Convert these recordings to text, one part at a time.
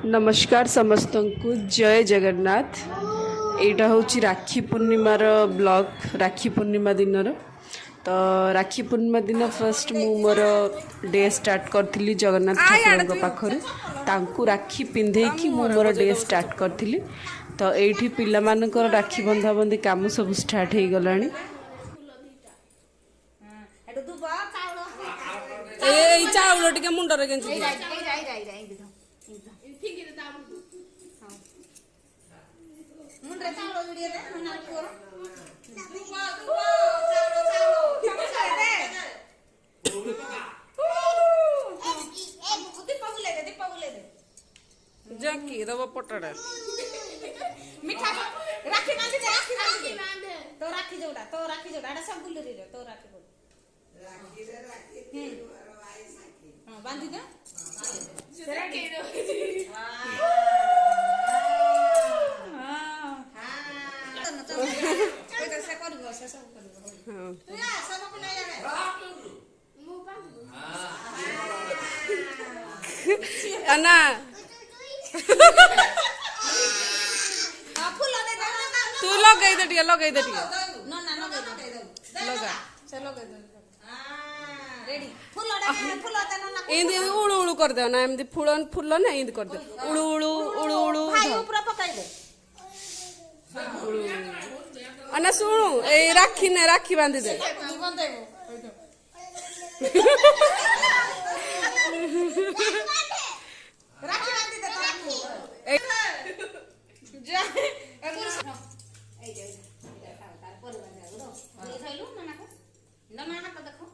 नमस्कार समस्त को जय जगन्नाथ। यहाँ हूँ राखी पूर्णिमार ब्लॉग राखी पूर्णिमा दिन तो राखी पूर्णिमा दिन फर्स्ट मु मोर डे स्टार्ट करी जगन्नाथ ठाकुर पाखर तांकु राखी पिंधे कि मु मोर डे स्टार्ट करी तो ये पिला राखी बंधाबंधी काम सब स्टार्ट हो गला। चाउल टिके मुंडरे गेंजी जकी दबो पटड़ा मिठा राखी बांधी दे तो राखी जोड़ा एटा सब गुल्ली रे तो राखी बोल हां बांधी दे तेरा के से करबो से सब करबो हां तू सब को नहीं जाने मु बांध अन्ना तू लगे दे टिके ना लगा से लगे दे रेडी फूल ना इंदी उळू उळू कर दे ना एमदी फूल ना इंदी कर दे उळू उळू उळू उळू भाई ऊपर पकाई दे अन्ना सुनु ए राखी बांधी दे राखी बांधी दे राखी जा ए जे तार पर बांधा गुरो ये थैलु ना हाथ देखो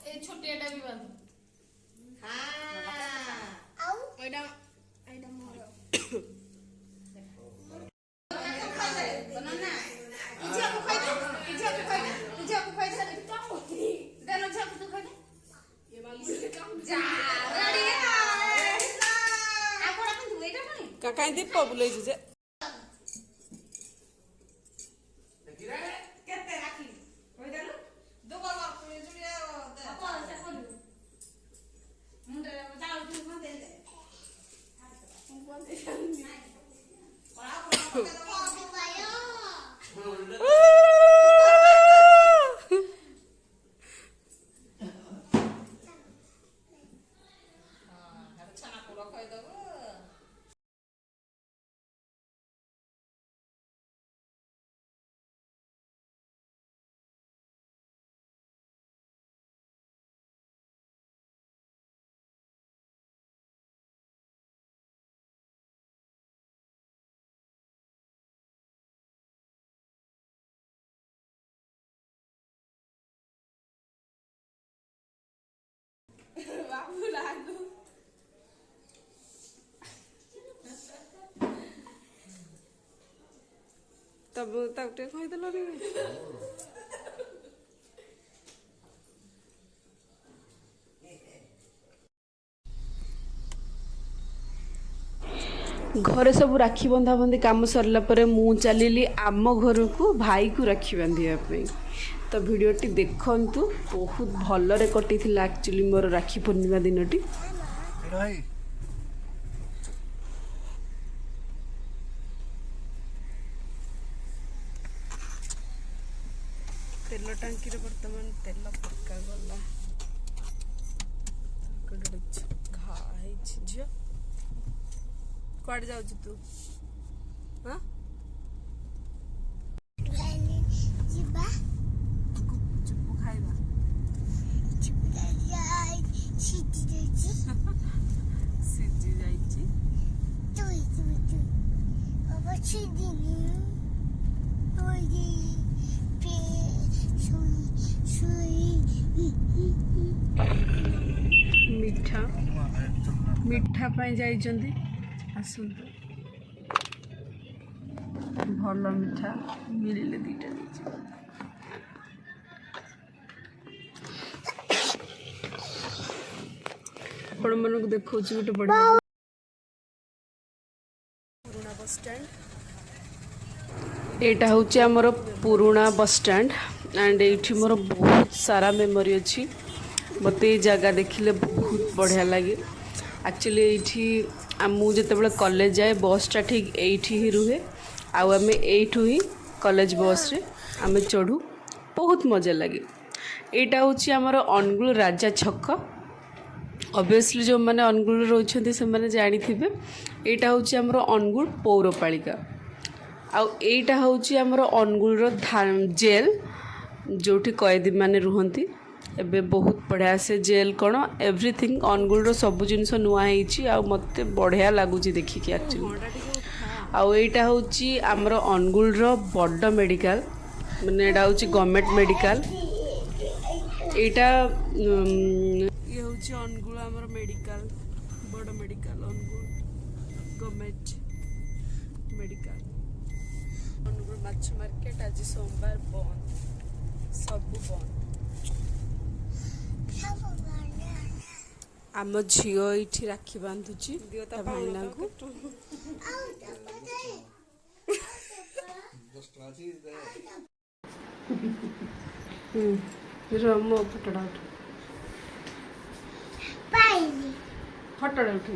ए छोटियाटा भी बांधो हां आउ एडा मोर बनाना इजा को खाई दे देनो जा को तू खाई दे ये वाली से काम जा रेडी आ कोडा पण तू एटा पण का काई दीप बुलै जे केते राखी होय देलु दो बार जुड़िया दे अपन से कोन मुंडे जाऊ तू कोन दे कोन दे बाबू लागू तब टे कहि देलो रे घरे सब राखी बंधाबंधी काम सरला परे मु चलिली आम घर को भाई को राखी बांधिया तो भिडियोटी देखंतु बहुत भलरे कटी थिला एक्चुअली मोर राखी पूर्णिमा दिनटी तेल टांकी रे वर्तमान तेल पक्का गला घाई झियो क्वाड जाऊ तू हां जिबा चुप खाइबा सिद्धि जाइछि मीठा मीठा पाई जाइछन्ती आसंतु भल मीठा मिलले दीटा आपण मन को देखो गोटे बड़ा पुराना बस स्टैंड एटा होची हमर पुराना बस स्टैंड एंड एठी मोर बहुत सारा मेमोरी अछि मते जगह देखिले बहुत बढ़िया लगे एक्चुअली ये मुझे जितेबाला कॉलेज जाए बसटा ठीक यही ही रुहे आम यू ही कॉलेज बस रे आम चढ़ू बहुत मजा लगे। यहाँ हूँ आमर अनुगुल राजा छक ऑब्वियसली जो मैंने अनुगुल रोचे से मैंने जानी थे। यहाँ हूँ आमर अनुगुल पौरपालिका आईटा हूँ आमर अनुगुल जेल जो कैदी मैंने रुहती एबे बहुत बढ़िया से जेल कौन एवरीथिंग अनुगुल सब जिन नुआई मत बढ़िया लगुच देखिकी एक्चुअली आईटा हूँ आमर अनुगुल बड़ मेडिकल माने यहाँ हूँ गवर्नमेंट मेडिकल यहाँ ये हूँ अनुगुल आमर मेडिकल बड़ medical Angul government medical Angul माछ मार्केट आज सोमवार बंद सब बंद। आम झील ये राखी बांधुची भाईना को मो फटोड़ा उठ फटोड़ा उठे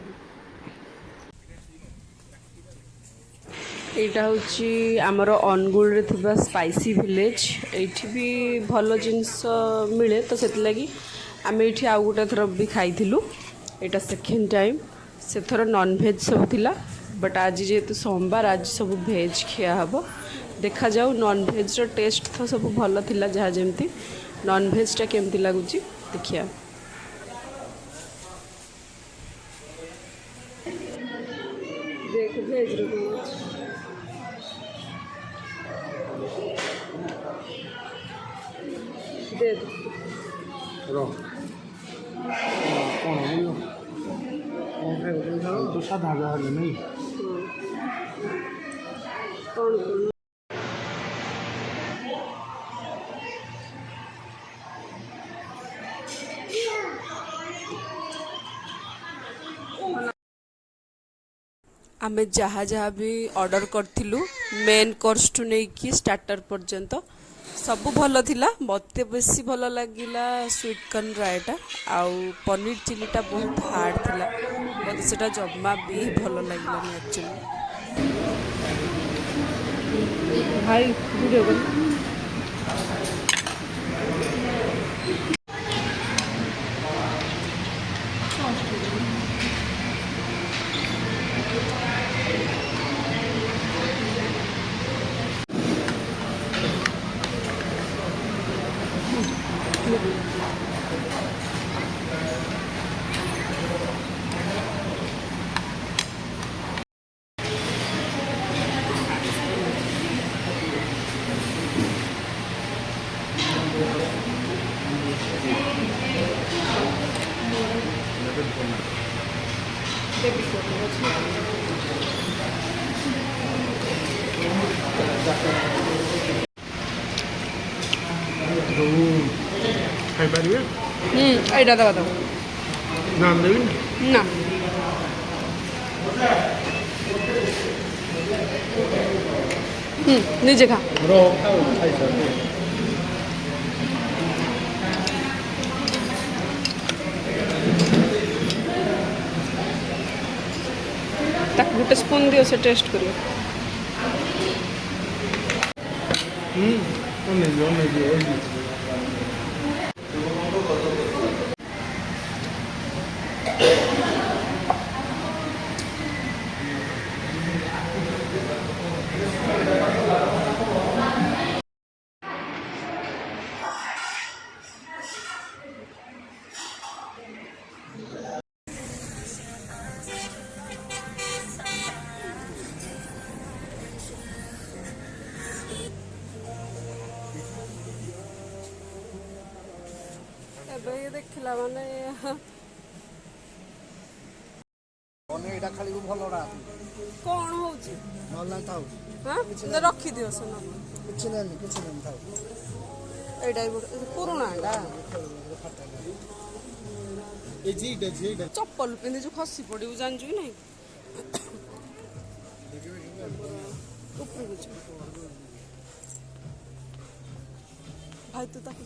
यहाँ हूँ आमर अनुगुल रे स्पाइसी विलेज ये भी भल जिनस मिले तो से लगी आम ये आउ गोटे थर भी खाई यहाँ सेकेंड टाइम से थर नॉन भेज सब थिला बट आज जेहेतु सोमवार आज सब भेज खिया हम देखा जाऊ नॉन भेज टेस्ट तो सब भल थिला जहाँ जमती नॉन भेजटा केमती लगुच देखिया। देख भेज दे तो साधा नहीं कौन आमे जहाँ जहाँ भी ऑर्डर करथिलु मेन कोर्स टू नहीं कि स्टार्टर पर्यंत सब भल थिला मते बेसी भल लागिला स्वीट कॉर्न रायटा आउ पनीर चिलीटा बहुत हार्ड थिला मते सेटा जम्मा भी भल लागिला एक्चुअली भाई वीडियो बन ଖାଇପାରିବେ ଏଇଟା ଦବା ଦବ ନା ଦେବି ନା ନିଜେ ଖା ଖାଇସାରିଲେ ତାକୁ ଗୋଟେ ସ୍ପୁନ୍ ଦିଅ ସେ ଟେଷ୍ଟ କରିବ ଅନେଇଯିବ ଦେଖିଲା ମାନେ ଏଇଟା ଖାଲି ଭଲଟା କ'ଣ ହଉଛି ଭଲ ଥାଉ ହଁ ରଖିଦିଅ ସେ କିଛି ନାହିଁ ଥାଉ ଏଇଟା ପୁରୁଣାଟା ଚପଲ ପିନ୍ଧିଛୁ ଖସି ପଡ଼ିବୁ ଜାଣିଛୁ କି ନାହିଁ ଉପରକୁ ଯିବୁ ଭାଇ ତୁ ତାକୁ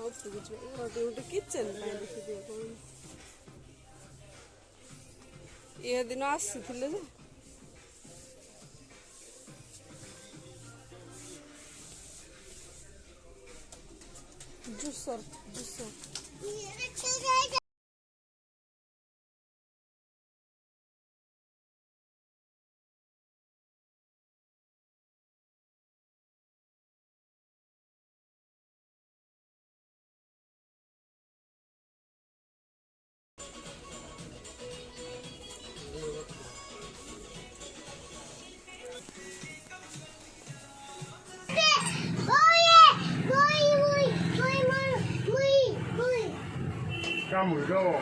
ଉପରକୁ ଯିବା ଗୋଟେ କିଚେନ୍ ପାଇଁ ଦେଖିଦିଅ କ'ଣ ଏ ଦିନ ଆସିଥିଲେ ଯେ ଜୁସର 까물죠.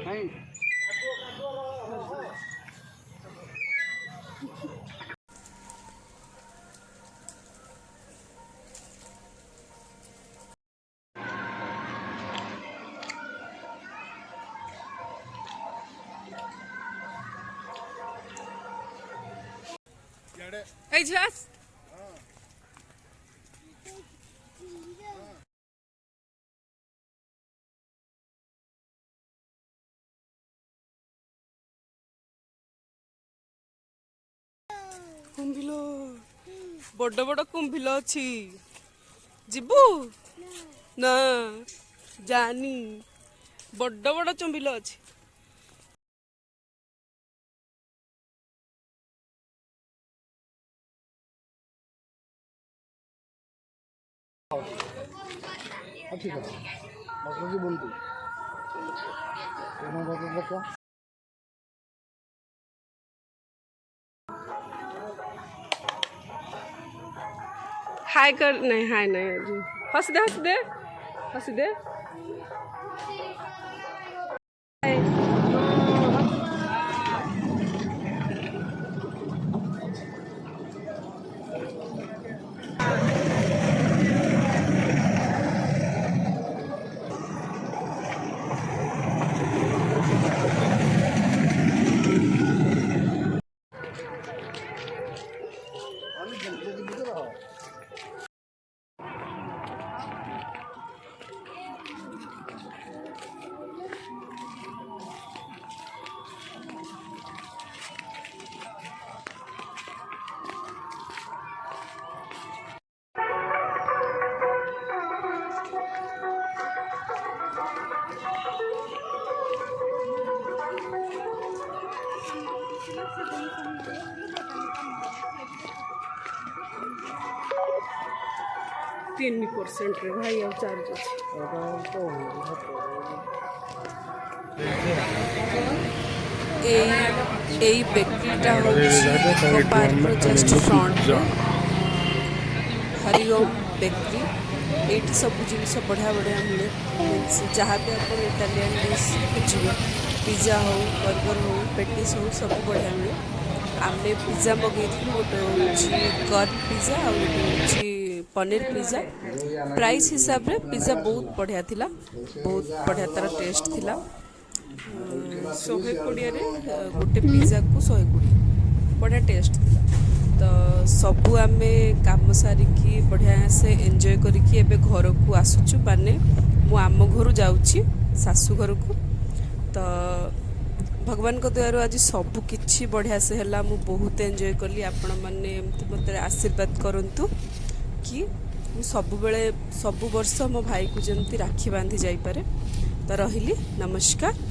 Hey. এই ঝাস କୁମ୍ଭିଲ ବଡ଼ ବଡ଼ କୁମ୍ଭିଲ ଅଛି ଯିବୁ ନା ଜାନି ବଡ଼ ବଡ଼ କୁମ୍ଭିଲ ଅଛି ঠিক আছে বাকি বলবি কোনো কথা দেখা हाय कर नहीं हाय नहीं हंस दे हंस दे हंस दे तीन % रे भाई और चार्ज এই বেকরিটা হচ্ছে পার্কর জস্ট ফ্রন্ট हरिओम बेकरी ये सब जिनस बढ़िया बढ़िया मिले जहाँ भी आप इटालियन डिश खोजिए पिज्जा हो बर्गर हो पेटिस हो सब बढ़िया मिले आम पिज्जा मगई गोटे हूँ कर्न पिज्जा और गोटे हूँ पनीर पिज्जा प्राइस हिसाब रे पिज्जा बहुत बढ़िया थिला बहुत बढ़िया तार टेस्ट थिला 120 गोटे पिज्जा को 120 बढ़िया टेस्ट थिला तो सबू आम कम सारिकी बढ़िया से एंजॉय करिकी एबे घर को आसुचु माने मु आम घर जाउची सासू घर को तो भगवान को दयारु आज सब किछि बढ़िया से हला मु बहुत एंजॉय कली आपण माने एमती मते आशीर्वाद करंतु कि सब बेले सब वर्ष मो भाई को जमती राखी बांधी जाई पारे तो रहिली नमस्कार।